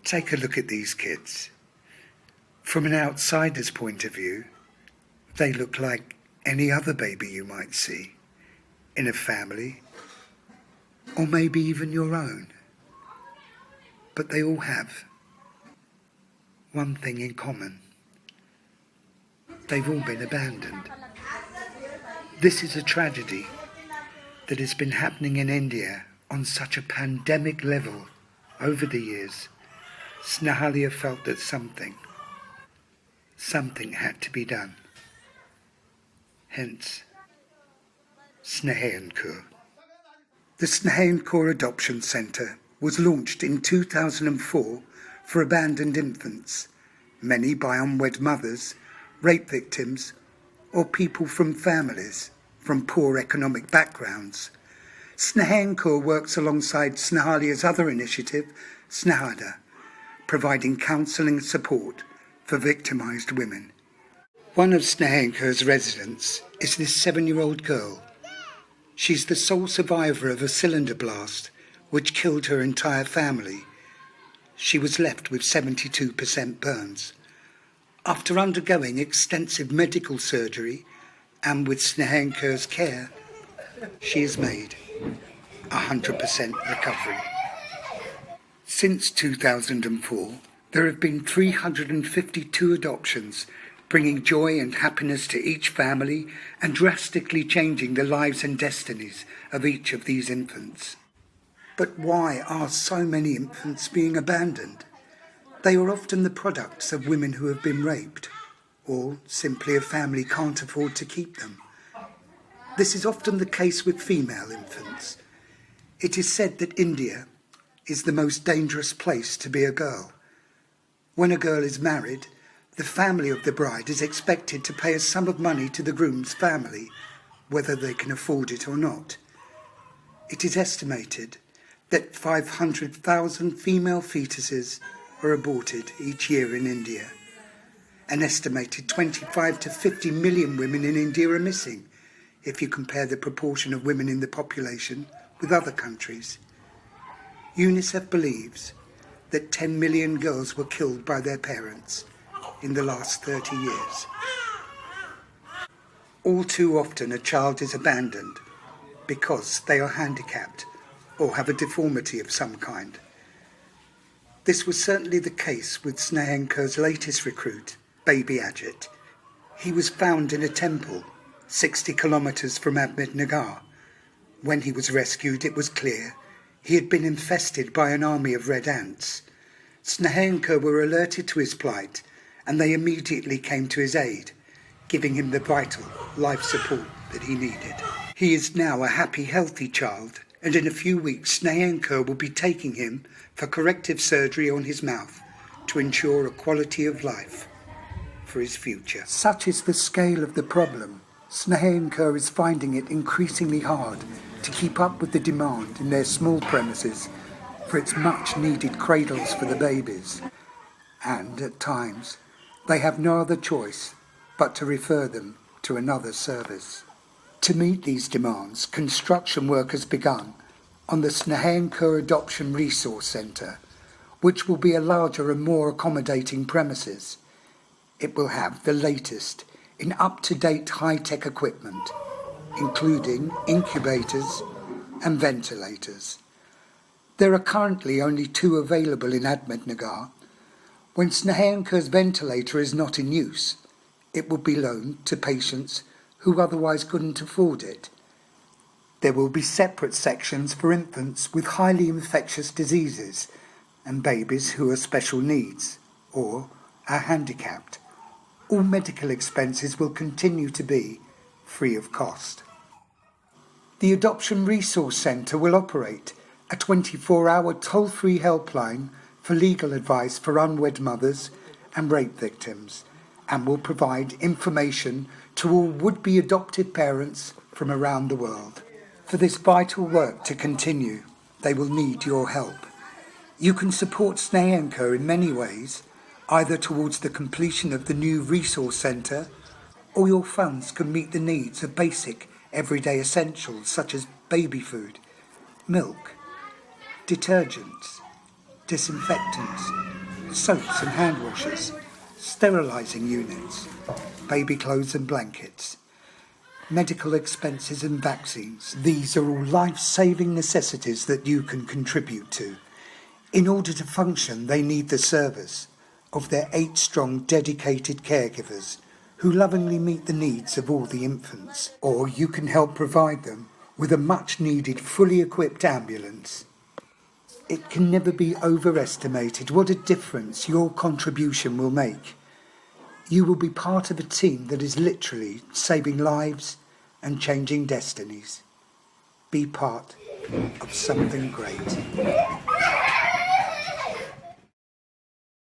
Take a look at these kids. From an outsider's point of view, they look like any other baby you might see in a family, or maybe even your own. But they all have one thing in common. They've all been abandoned. This is a tragedy that has been happening in India on such a pandemic level over the years. Snehalaya felt that something had to be done. Hence, Snehankur. The Snehankur Adoption Centre was launched in 2004 for abandoned infants, many by unwed mothers, rape victims, or people from families from poor economic backgrounds. Snehankur works alongside Snehalaya's other initiative, Snehalaya, providing counselling support for victimised women. One of Snehankur's residents is this 7-year-old girl. She's the sole survivor of a cylinder blast which killed her entire family. She was left with 72% burns. After undergoing extensive medical surgery and with Snehankur's care, she has made 100% recovery. Since 2004, there have been 352 adoptions, bringing joy and happiness to each family and drastically changing the lives and destinies of each of these infants. But why are so many infants being abandoned? They are often the products of women who have been raped, or simply a family can't afford to keep them. This is often the case with female infants. It is said that India is the most dangerous place to be a girl. When a girl is married, the family of the bride is expected to pay a sum of money to the groom's family, whether they can afford it or not. It is estimated that 500,000 female fetuses are aborted each year in India. An estimated 25 to 50 million women in India are missing, if you compare the proportion of women in the population with other countries. UNICEF believes that 10 million girls were killed by their parents in the last 30 years. All too often a child is abandoned because they are handicapped or have a deformity of some kind. This was certainly the case with Snehankur's latest recruit, baby Ajit. He was found in a temple 60 kilometres from Ahmednagar. When he was rescued, it was clear he had been infested by an army of red ants. Snehankur were alerted to his plight, and they immediately came to his aid, giving him the vital life support that he needed. He is now a happy, healthy child, and in a few weeks Snehankur will be taking him for corrective surgery on his mouth to ensure a quality of life for his future. Such is the scale of the problem. Snehankur is finding it increasingly hard to keep up with the demand in their small premises for its much-needed cradles for the babies. And at times, they have no other choice but to refer them to another service. To meet these demands, construction work has begun on the Snehankur Adoption Resource Centre, which will be a larger and more accommodating premises. It will have the latest in up-to-date high-tech equipment, including incubators and ventilators. There are currently only 2 available in Ahmednagar. When Snehankur's ventilator is not in use, it will be loaned to patients who otherwise couldn't afford it. There will be separate sections for infants with highly infectious diseases and babies who are special needs or are handicapped. All medical expenses will continue to be free of cost. The Adoption Resource Centre will operate a 24-hour toll-free helpline for legal advice for unwed mothers and rape victims, and will provide information to all would-be adoptive parents from around the world. For this vital work to continue, they will need your help. You can support Snehankur in many ways, either towards the completion of the new resource centre, or your funds can meet the needs of basic everyday essentials such as baby food, milk, detergents, disinfectants, soaps and hand washers, sterilising units, baby clothes and blankets, medical expenses and vaccines. These are all life-saving necessities that you can contribute to. In order to function, they need the service of their 8 strong dedicated caregivers who lovingly meet the needs of all the infants. Or you can help provide them with a much-needed, fully equipped ambulance. It can never be overestimated what a difference your contribution will make. You will be part of a team that is literally saving lives and changing destinies. Be part of something great.